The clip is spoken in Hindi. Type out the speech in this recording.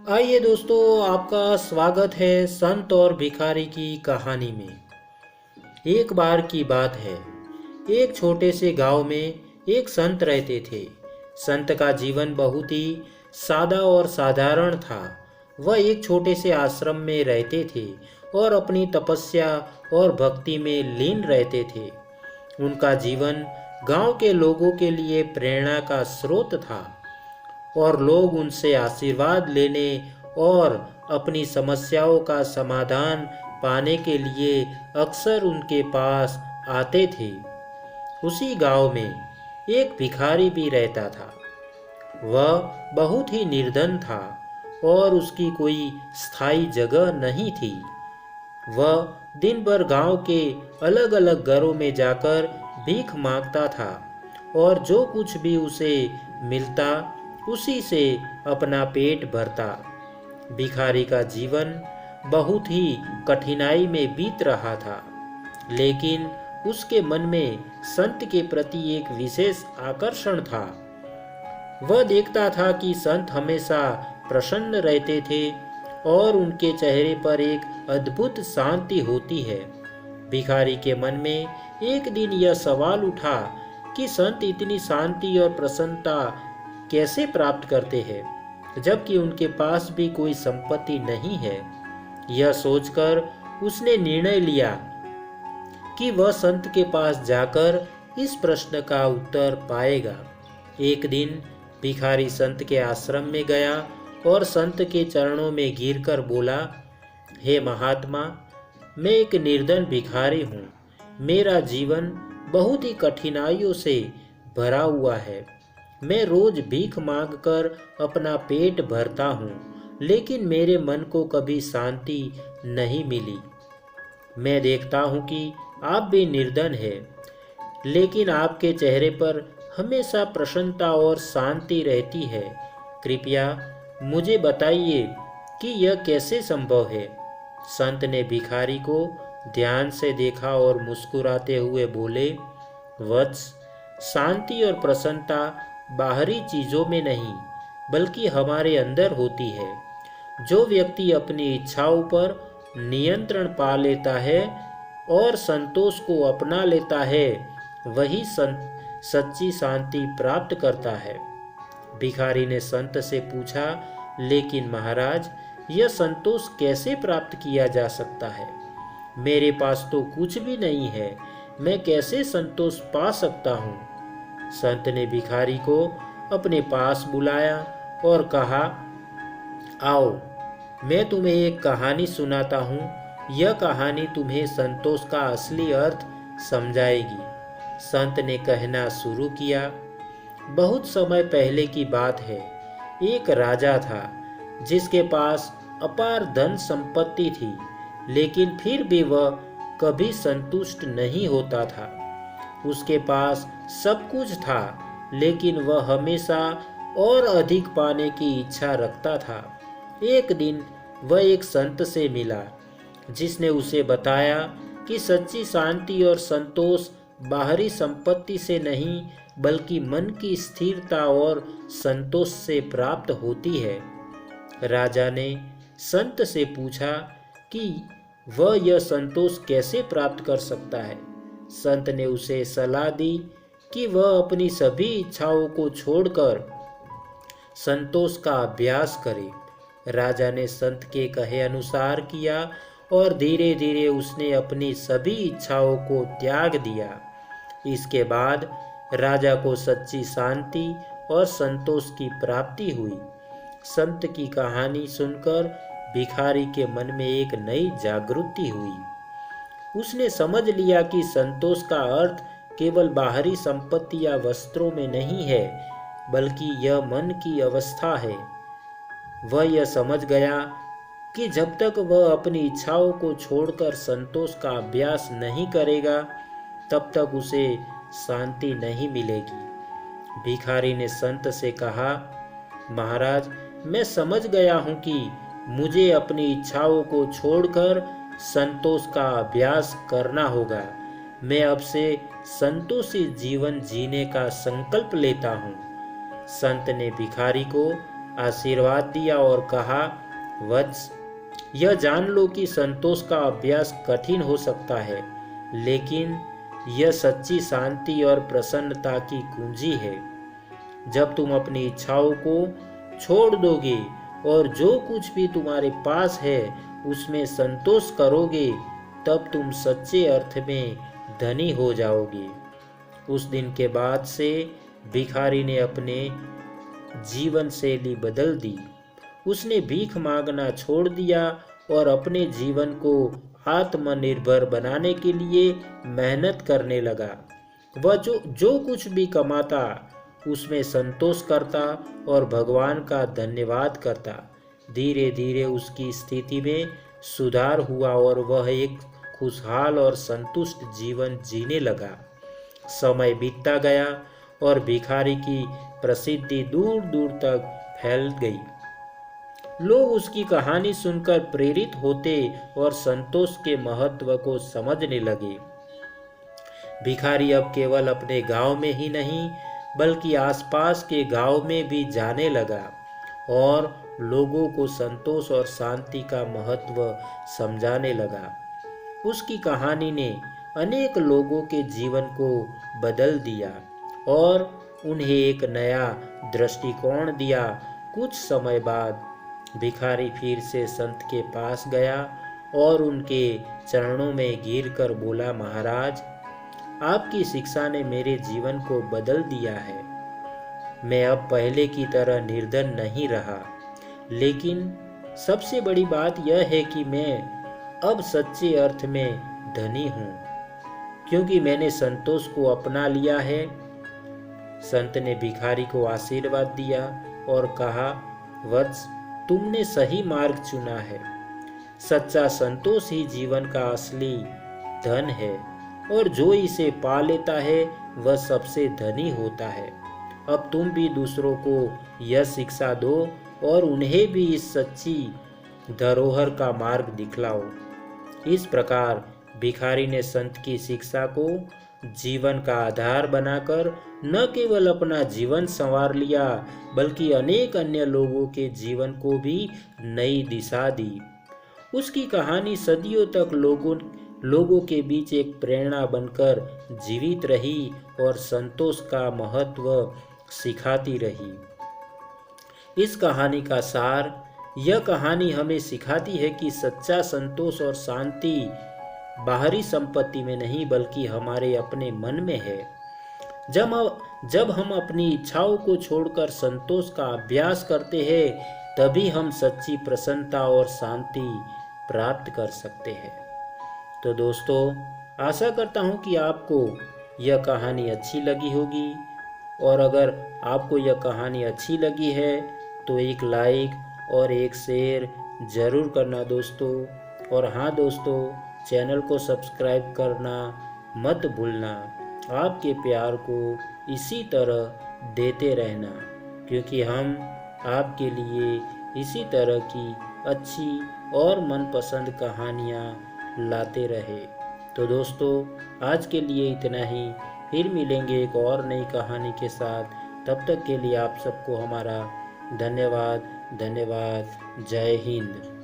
आइए दोस्तों, आपका स्वागत है संत और भिखारी की कहानी में। एक बार की बात है, एक छोटे से गांव में एक संत रहते थे। संत का जीवन बहुत ही सादा और साधारण था। वह एक छोटे से आश्रम में रहते थे और अपनी तपस्या और भक्ति में लीन रहते थे। उनका जीवन गांव के लोगों के लिए प्रेरणा का स्रोत था और लोग उनसे आशीर्वाद लेने और अपनी समस्याओं का समाधान पाने के लिए अक्सर उनके पास आते थे। उसी गांव में एक भिखारी भी रहता था। वह बहुत ही निर्धन था और उसकी कोई स्थायी जगह नहीं थी। वह दिन भर गांव के अलग अलग घरों में जाकर भीख मांगता था और जो कुछ भी उसे मिलता उसी से अपना पेट भरता। भिखारी का जीवन बहुत ही कठिनाई में बीत रहा था, लेकिन उसके मन में संत के प्रति एक विशेष आकर्षण था। वह देखता था कि संत हमेशा प्रसन्न रहते थे और उनके चेहरे पर एक अद्भुत शांति होती है। भिखारी के मन में एक दिन यह सवाल उठा कि संत इतनी शांति और प्रसन्नता कैसे प्राप्त करते हैं, जबकि उनके पास भी कोई संपत्ति नहीं है। यह सोचकर उसने निर्णय लिया कि वह संत के पास जाकर इस प्रश्न का उत्तर पाएगा। एक दिन भिखारी संत के आश्रम में गया और संत के चरणों में गिरकर बोला, हे महात्मा, मैं एक निर्धन भिखारी हूँ। मेरा जीवन बहुत ही कठिनाइयों से भरा हुआ है। मैं रोज भीख मांगकर अपना पेट भरता हूँ, लेकिन मेरे मन को कभी शांति नहीं मिली। मैं देखता हूँ कि आप भी निर्धन हैं, लेकिन आपके चेहरे पर हमेशा प्रसन्नता और शांति रहती है। कृपया मुझे बताइए कि यह कैसे संभव है। संत ने भिखारी को ध्यान से देखा और मुस्कुराते हुए बोले, वत्स, शांति और प्रसन्नता बाहरी चीजों में नहीं बल्कि हमारे अंदर होती है। जो व्यक्ति अपनी इच्छाओं पर नियंत्रण पा लेता है और संतोष को अपना लेता है, वही सच्ची शांति प्राप्त करता है। भिखारी ने संत से पूछा, लेकिन महाराज, यह संतोष कैसे प्राप्त किया जा सकता है? मेरे पास तो कुछ भी नहीं है, मैं कैसे संतोष पा सकता हूँ? संत ने भिखारी को अपने पास बुलाया और कहा, आओ, मैं तुम्हें एक कहानी सुनाता हूँ। यह कहानी तुम्हें संतोष का असली अर्थ समझाएगी। संत ने कहना शुरू किया, बहुत समय पहले की बात है। एक राजा था जिसके पास अपार धन संपत्ति थी, लेकिन फिर भी वह कभी संतुष्ट नहीं होता था। उसके पास सब कुछ था, लेकिन वह हमेशा और अधिक पाने की इच्छा रखता था। एक दिन वह एक संत से मिला, जिसने उसे बताया कि सच्ची शांति और संतोष बाहरी संपत्ति से नहीं बल्कि मन की स्थिरता और संतोष से प्राप्त होती है। राजा ने संत से पूछा कि वह यह संतोष कैसे प्राप्त कर सकता है। संत ने उसे सलाह दी कि वह अपनी सभी इच्छाओं को छोड़कर संतोष का अभ्यास करे। राजा ने संत के कहे अनुसार किया और धीरे धीरे उसने अपनी सभी इच्छाओं को त्याग दिया। इसके बाद राजा को सच्ची शांति और संतोष की प्राप्ति हुई। संत की कहानी सुनकर भिखारी के मन में एक नई जागृति हुई। उसने समझ लिया कि संतोष का अर्थ केवल बाहरी संपत्ति या वस्त्रों में नहीं है, बल्कि यह मन की अवस्था है। वह यह समझ गया कि जब तक वह अपनी इच्छाओं को छोड़कर संतोष का अभ्यास नहीं करेगा, तब तक उसे शांति नहीं मिलेगी। भिखारी ने संत से कहा, महाराज, मैं समझ गया हूँ कि मुझे अपनी इच्छाओं को छोड़कर संतोष का अभ्यास करना होगा। मैं अब से संतोषी जीवन जीने का संकल्प लेता हूँ। संत ने भिखारी को आशीर्वाद दिया और कहा, वत्स, यह जान लो कि संतोष का अभ्यास कठिन हो सकता है, लेकिन यह सच्ची शांति और प्रसन्नता की कुंजी है। जब तुम अपनी इच्छाओं को छोड़ दोगे और जो कुछ भी तुम्हारे पास है उसमें संतोष करोगे, तब तुम सच्चे अर्थ में धनी हो जाओगे। उस दिन के बाद से भिखारी ने अपने जीवन शैली बदल दी। उसने भीख मांगना छोड़ दिया और अपने जीवन को आत्मनिर्भर बनाने के लिए मेहनत करने लगा। वह जो कुछ भी कमाता उसमें संतोष करता और भगवान का धन्यवाद करता। धीरे धीरे उसकी स्थिति में सुधार हुआ और वह एक खुशहाल और संतुष्ट जीवन जीने लगा। समय बीतता गया और भिखारी की प्रसिद्धि दूर दूर तक फैल गई। लोग उसकी कहानी सुनकर प्रेरित होते और संतोष के महत्व को समझने लगे। भिखारी अब केवल अपने गांव में ही नहीं बल्कि आसपास के गांव में भी जाने लगा और लोगों को संतोष और शांति का महत्व समझाने लगा। उसकी कहानी ने अनेक लोगों के जीवन को बदल दिया और उन्हें एक नया दृष्टिकोण दिया। कुछ समय बाद भिखारी फिर से संत के पास गया और उनके चरणों में गिरकर बोला, महाराज, आपकी शिक्षा ने मेरे जीवन को बदल दिया है। मैं अब पहले की तरह निर्धन नहीं रहा, लेकिन सबसे बड़ी बात यह है कि मैं अब सच्चे अर्थ में धनी हूँ, क्योंकि मैंने संतोष को अपना लिया है। संत ने भिखारी को आशीर्वाद दिया और कहा, वत्स, तुमने सही मार्ग चुना है। सच्चा संतोष ही जीवन का असली धन है और जो इसे पा लेता है वह सबसे धनी होता है। अब तुम भी दूसरों को यह शिक्षा दो और उन्हें भी इस सच्ची धरोहर का मार्ग दिखलाओ। इस प्रकार भिखारी ने संत की शिक्षा को जीवन का आधार बनाकर न केवल अपना जीवन संवार लिया बल्कि अनेक अन्य लोगों के जीवन को भी नई दिशा दी। उसकी कहानी सदियों तक लोगों के बीच एक प्रेरणा बनकर जीवित रही और संतोष का महत्व सिखाती रही। इस कहानी का सार, यह कहानी हमें सिखाती है कि सच्चा संतोष और शांति बाहरी संपत्ति में नहीं बल्कि हमारे अपने मन में है। जब हम अपनी इच्छाओं को छोड़कर संतोष का अभ्यास करते हैं, तभी हम सच्ची प्रसन्नता और शांति प्राप्त कर सकते हैं। तो दोस्तों, आशा करता हूँ कि आपको यह कहानी अच्छी लगी होगी और अगर आपको यह कहानी अच्छी लगी है तो एक लाइक और एक शेयर ज़रूर करना दोस्तों। और हाँ दोस्तों, चैनल को सब्सक्राइब करना मत भूलना। आपके प्यार को इसी तरह देते रहना, क्योंकि हम आपके लिए इसी तरह की अच्छी और मनपसंद कहानियाँ लाते रहे। तो दोस्तों, आज के लिए इतना ही। फिर मिलेंगे एक और नई कहानी के साथ। तब तक के लिए आप सबको हमारा धन्यवाद। जय हिंद।